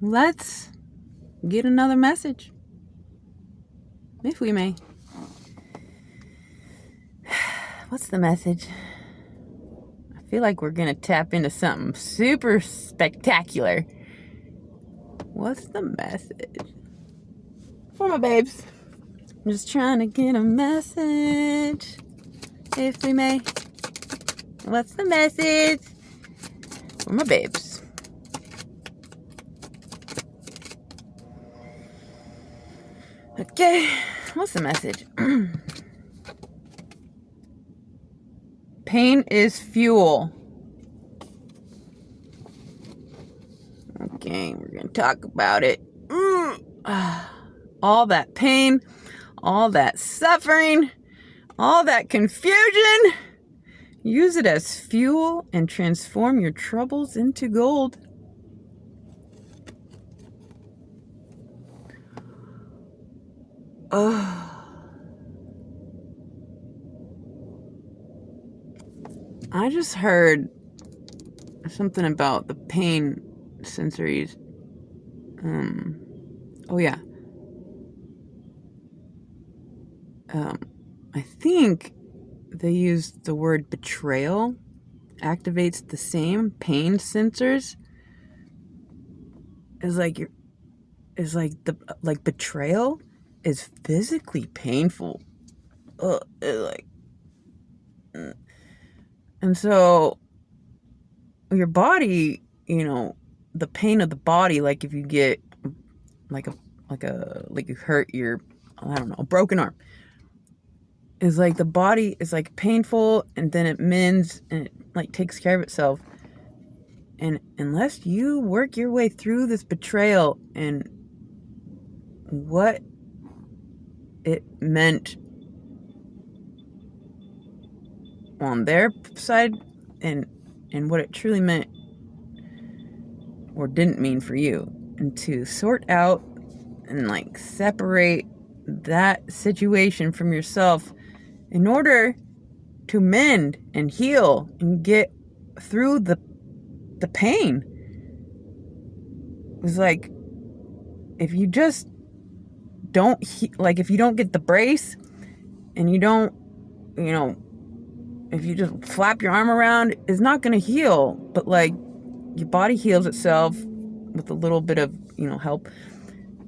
let's get another message, if we may. What's the message? I feel like we're gonna tap into something super spectacular. What's the message? For my babes. I'm just trying to get a message, if we may. What's the message? For my babes. Okay, what's the message? Pain is fuel. Okay, we're going to talk about it. All that pain, all that suffering, all that confusion. Use it as fuel and transform your troubles into gold. I just heard something about the pain sensories. Oh yeah. I think they used the word betrayal activates the same pain sensors as like betrayal is physically painful. And so your body, the pain of the body, like if you get like you hurt your, I don't know, a broken arm, is like the body is like painful, and then it mends and it like takes care of itself. And unless you work your way through this betrayal and what it meant on their side and what it truly meant or didn't mean for you, and to sort out and like separate that situation from yourself in order to mend and heal and get through the pain. It's like if you just don't if you don't get the brace and you don't, if you just flap your arm around, it's not going to heal. But like your body heals itself with a little bit of, help.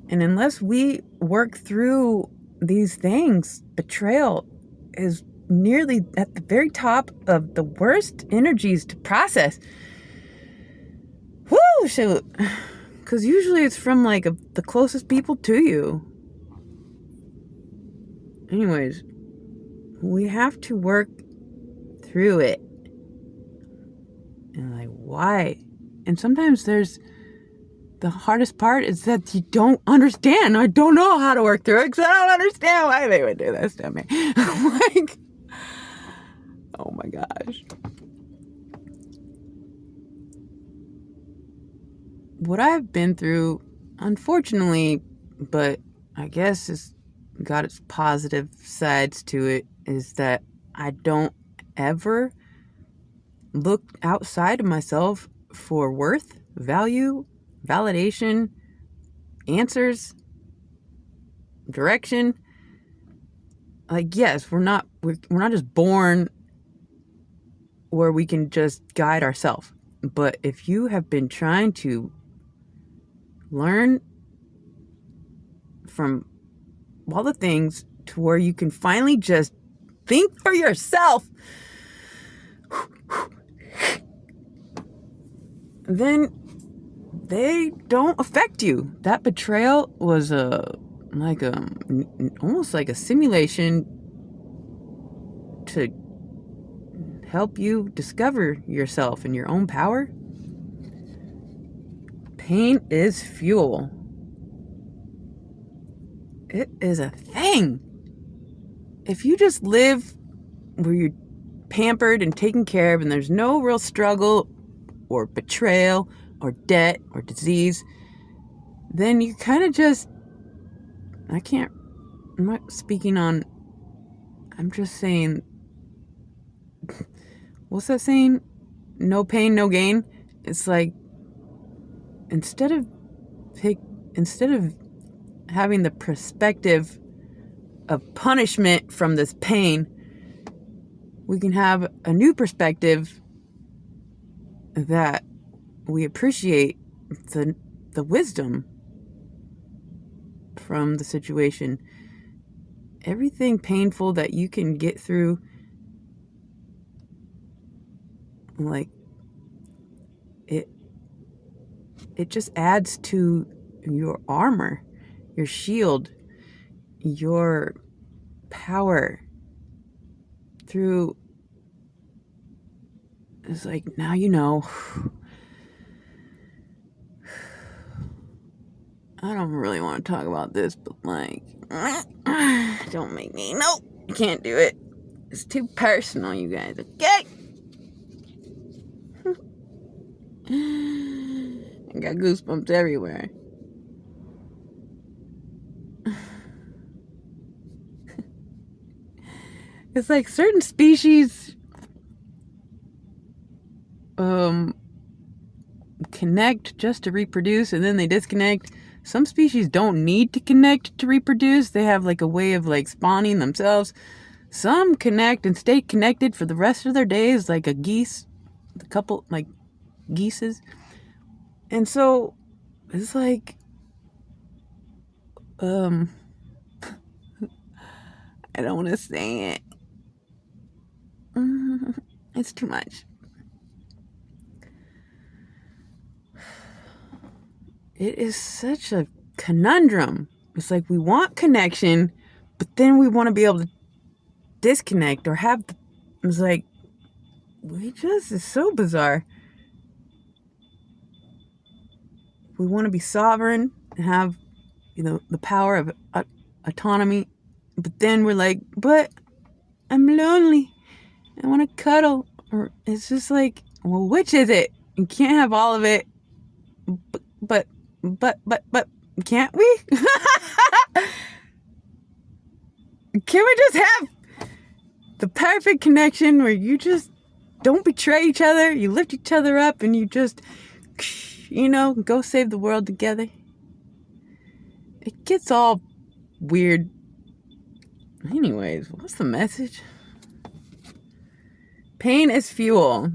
And unless we work through these things, betrayal is nearly at the very top of the worst energies to process. Woo, shoot. Because usually it's from like the closest people to you. Anyways, we have to work through it. And like, why? And sometimes the hardest part is that you don't understand. I don't know how to work through it because I don't understand why they would do this to me. Like, oh my gosh. What I've been through, unfortunately, but I guess it's got its positive sides to it, is that I don't ever look outside of myself for worth, value, validation, answers, direction. Like, yes, we're not just born where we can just guide ourselves. But if you have been trying to learn from all the things to where you can finally just think for yourself, then they don't affect you. That betrayal was almost like a simulation to help you discover yourself and your own power. Pain is fuel. It is a thing. If you just live where you're pampered and taken care of and there's no real struggle or betrayal or debt or disease, then you kind of just, I'm not speaking on, I'm just saying, what's that saying? No pain, no gain. It's like, instead of instead of having the perspective of punishment from this pain, we can have a new perspective that we appreciate the wisdom from the situation. Everything painful that you can get through, like, it just adds to your armor, your shield, your power through. It's like, now you know. I don't really want to talk about this, but like, don't make me. Nope, you can't do it. It's too personal, you guys. Okay. I got goosebumps everywhere. It's like certain species connect just to reproduce, and then they disconnect. Some species don't need to connect to reproduce. They have like a way of like spawning themselves. Some connect and stay connected for the rest of their days, like a geese, a couple like geeses. And so it's like, I don't want to say it. It's too much. It is such a conundrum. It's like we want connection, but then we want to be able to disconnect or have it's like, it's so bizarre. We want to be sovereign and have, the power of autonomy, but then we're like, but I'm lonely. I want to cuddle. Or it's just like, well, which is it? You can't have all of it. But, can't we? Can we just have the perfect connection where you just don't betray each other, you lift each other up, and you just, go save the world together? It gets all weird. Anyways, what's the message? Pain is fuel.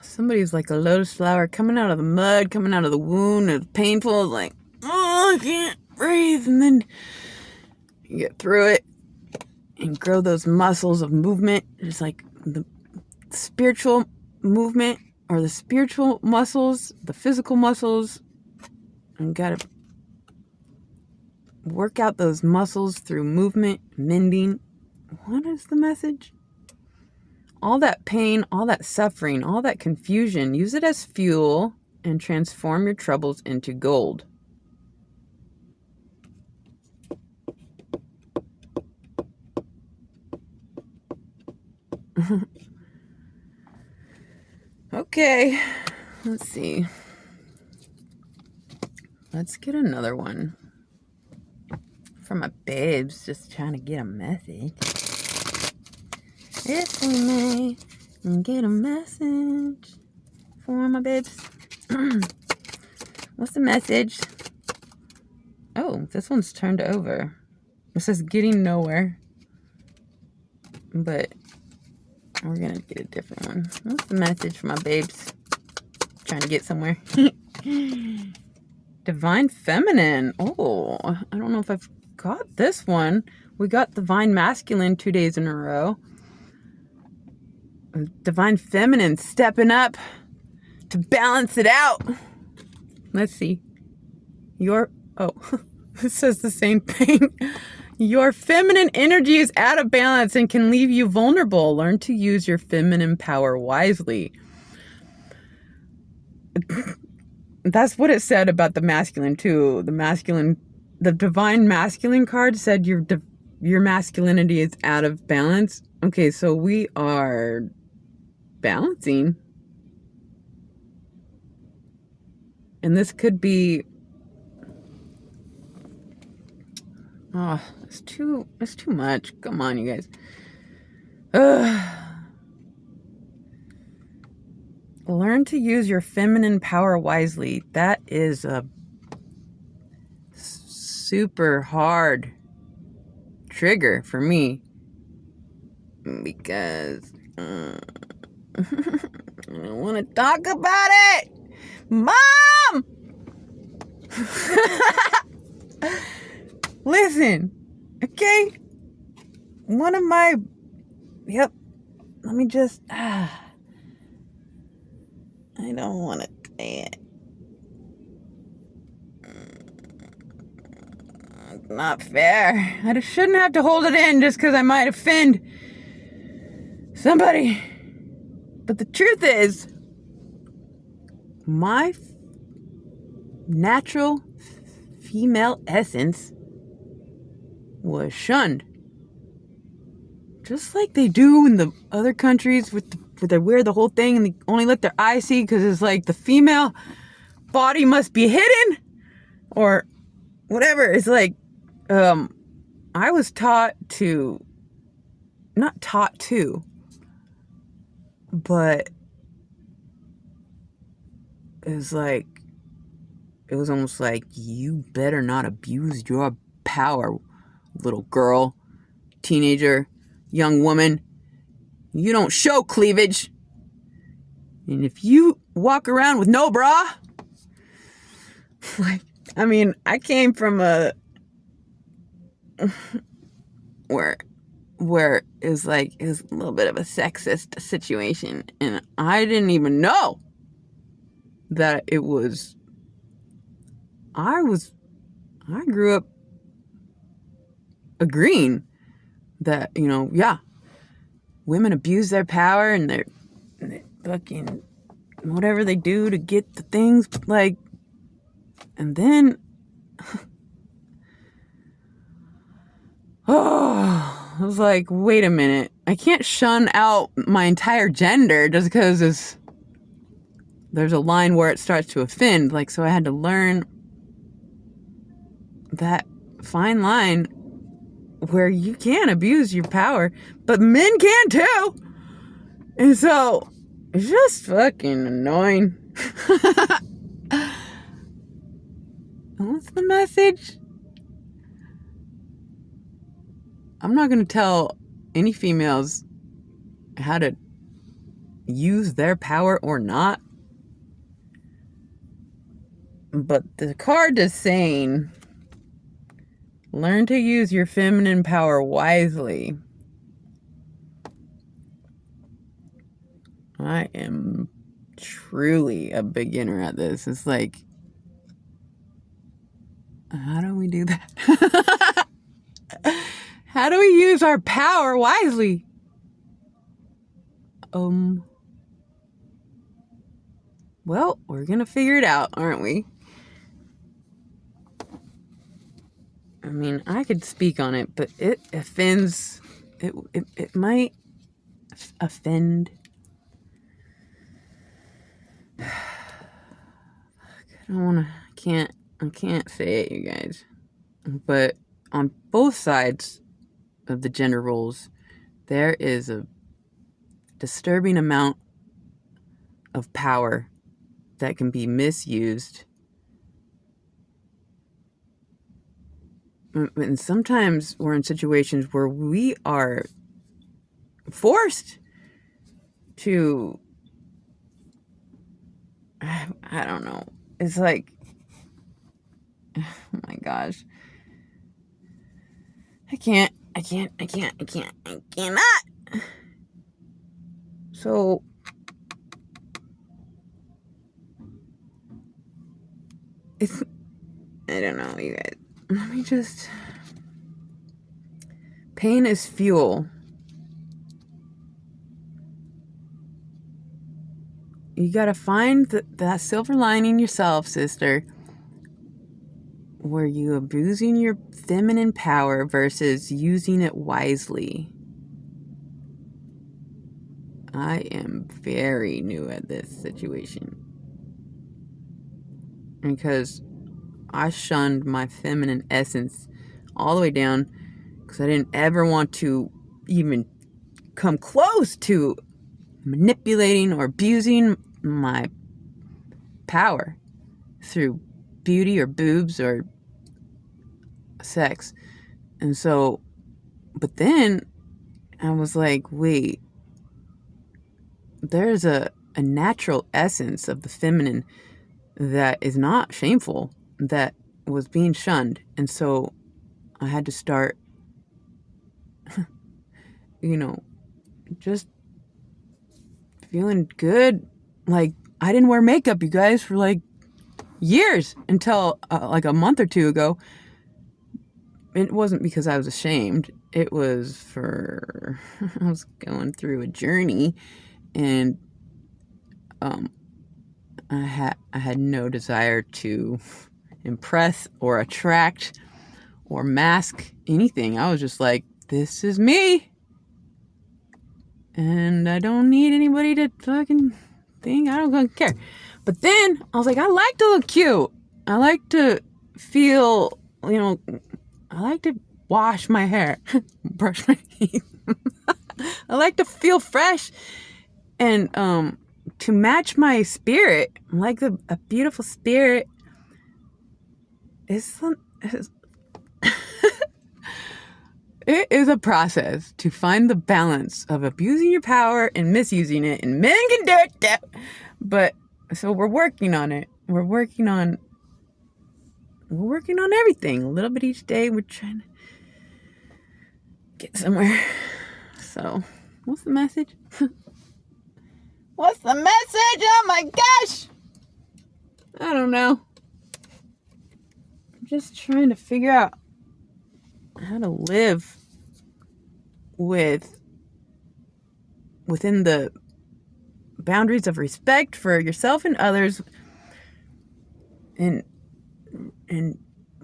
Somebody's like a lotus flower coming out of the mud, coming out of the wound. It's painful. It's like, I can't breathe. And then you get through it and grow those muscles of movement. It's like the spiritual movement or the spiritual muscles, the physical muscles. And gotta work out those muscles through movement, mending. What is the message? All that pain, all that suffering, all that confusion, use it as fuel and transform your troubles into gold. Okay, let's see. Let's get another one from my babes, just trying to get a message. If we may get a message for my babes. What's the message? Oh, this one's turned over. It says getting nowhere. But we're going to get a different one. What's the message for my babes? Trying to get somewhere. Divine Feminine. Oh, I don't know if I've got this one. We got Divine Masculine 2 days in a row. Divine Feminine stepping up to balance it out. Let's see. It says the same thing. Your feminine energy is out of balance and can leave you vulnerable. Learn to use your feminine power wisely. That's what it said about the masculine too. The Divine Masculine card said your masculinity is out of balance. Okay, so we are balancing. And this could be, it's too much. Come on, you guys. Learn to use your feminine power wisely. That is a super hard trigger for me because I don't want to talk about it. Mom! Listen, okay? One of my... Yep. Let me just... I don't want to say it. It's not fair. I just shouldn't have to hold it in just because I might offend somebody. But the truth is, my natural female essence was shunned. Just like they do in the other countries where they wear the whole thing and they only let their eyes see because it's like the female body must be hidden or whatever. It's like, I was not taught to, but it was almost like, you better not abuse your power, little girl, teenager, young woman. You don't show cleavage. And if you walk around with no bra, I came from where it was a little bit of a sexist situation, and I didn't even know that it was. I grew up agreeing that, women abuse their power and they're fucking whatever they do to get the things, and then I was like, wait a minute, I can't shun out my entire gender just because there's a line where it starts to offend. So I had to learn that fine line where you can abuse your power, but men can too. And so it's just fucking annoying. What's the message? I'm not going to tell any females how to use their power or not. But the card is saying, learn to use your feminine power wisely. I am truly a beginner at this. It's like, how do we do that? How do we use our power wisely? Well, we're gonna figure it out, aren't we? I mean, I could speak on it, but it offends. It might offend. I can't say it, you guys. But on both sides of the gender roles, there is a disturbing amount of power that can be misused. And sometimes we're in situations where we are forced to, I don't know. It's like, oh my gosh. I cannot. So, I don't know, you guys. Let me just... Pain is fuel. You gotta find that silver lining yourself, sister. Were you abusing your feminine power versus using it wisely? I am very new at this situation. Because I shunned my feminine essence all the way down because I didn't ever want to even come close to manipulating or abusing my power through beauty or boobs or sex. And so, but then I was like, wait, there's a natural essence of the feminine that is not shameful, that was being shunned. And so I had to start, just feeling good. Like, I didn't wear makeup, you guys, for like years until like a month or two ago. It wasn't because I was ashamed. It was for, I was going through a journey, and I had no desire to impress or attract or mask anything. I was just like, this is me. And I don't need anybody to fucking think. I don't care. But then I was like, I like to look cute. I like to feel, I like to wash my hair, brush my teeth. I like to feel fresh. And to match my spirit, like a beautiful spirit, it is a process to find the balance of abusing your power and misusing it, and men can do it too. But so we're working on it. We're working on everything a little bit each day. We're trying to get somewhere. So, what's the message? What's the message? Oh my gosh! I don't know. I'm just trying to figure out how to live within the boundaries of respect for yourself and others, and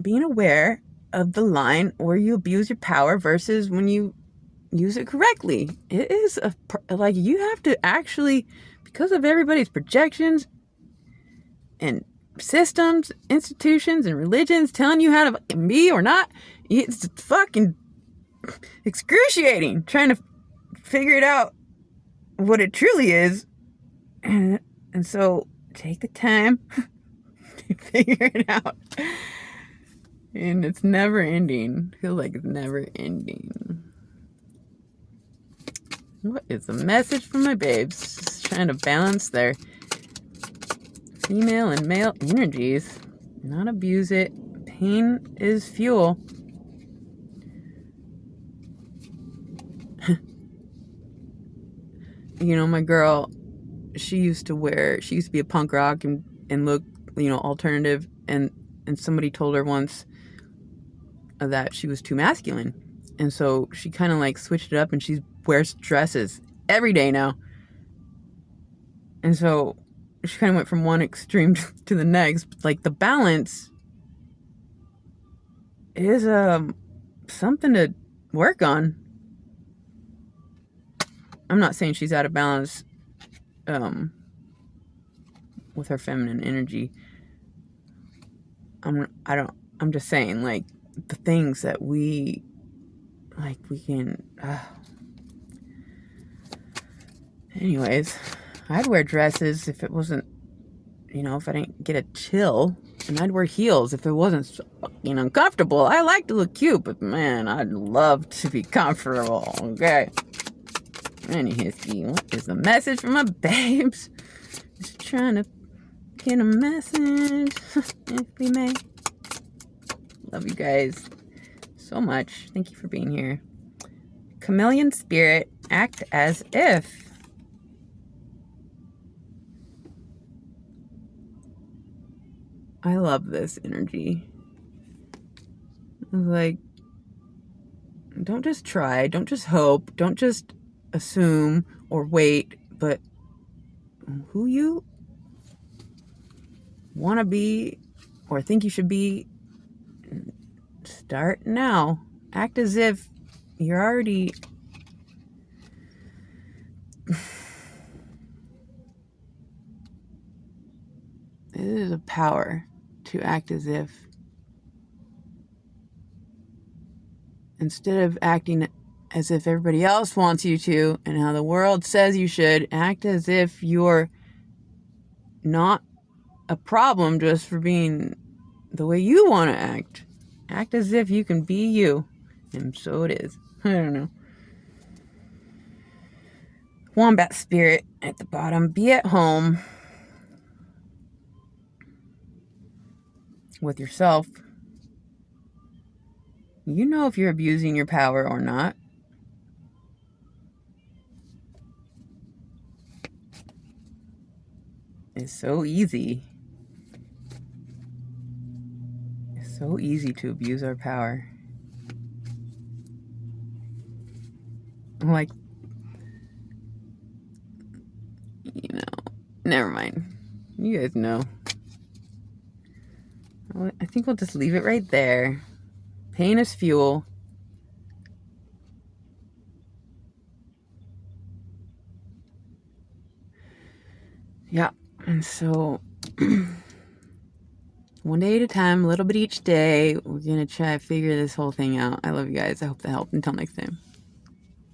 being aware of the line where you abuse your power versus when you use it correctly. It is like, you have to actually, because of everybody's projections and systems, institutions, and religions telling you how to be or not, it's fucking excruciating trying to figure it out what it truly is. And so take the time to figure it out. And it's never ending. Feels like it's never ending. What is the message from my babes? Just trying to balance their female and male energies. Not abuse it. Pain is fuel. My girl, she used to be a punk rock and look, alternative. And somebody told her once that she was too masculine. And so she kind of like switched it up, and she wears dresses every day now. And so she kind of went from one extreme to the next. Like, the balance is something to work on. I'm not saying she's out of balance with her feminine energy. I'm just saying, like, the things that we can anyways, I'd wear dresses if it wasn't, if I didn't get a chill, and I'd wear heels if it wasn't fucking uncomfortable. I like to look cute, but man, I'd love to be comfortable. Okay. Anywho, what is the message from my babes? Just trying to get a message, if we may. Love you guys so much. Thank you for being here. Chameleon spirit, act as if. I love this energy. Like, don't just try, don't just hope, don't just assume or wait, but who you want to be or think you should be, start now. Act as if you're already it is a power to act as if, instead of acting as if everybody else wants you to and how the world says you should, act as if you're not a problem just for being the way you want to act. Act as if you can be you. And so it is. I don't know. Wombat spirit at the bottom. Be at home with yourself. You know if you're abusing your power or not. It's so easy. It's so easy to abuse our power. Like, never mind. You guys know. I think we'll just leave it right there. Pain is fuel. Yeah, and so one day at a time, a little bit each day, we're gonna try to figure this whole thing out. I love you guys. I hope that helped. Until next time.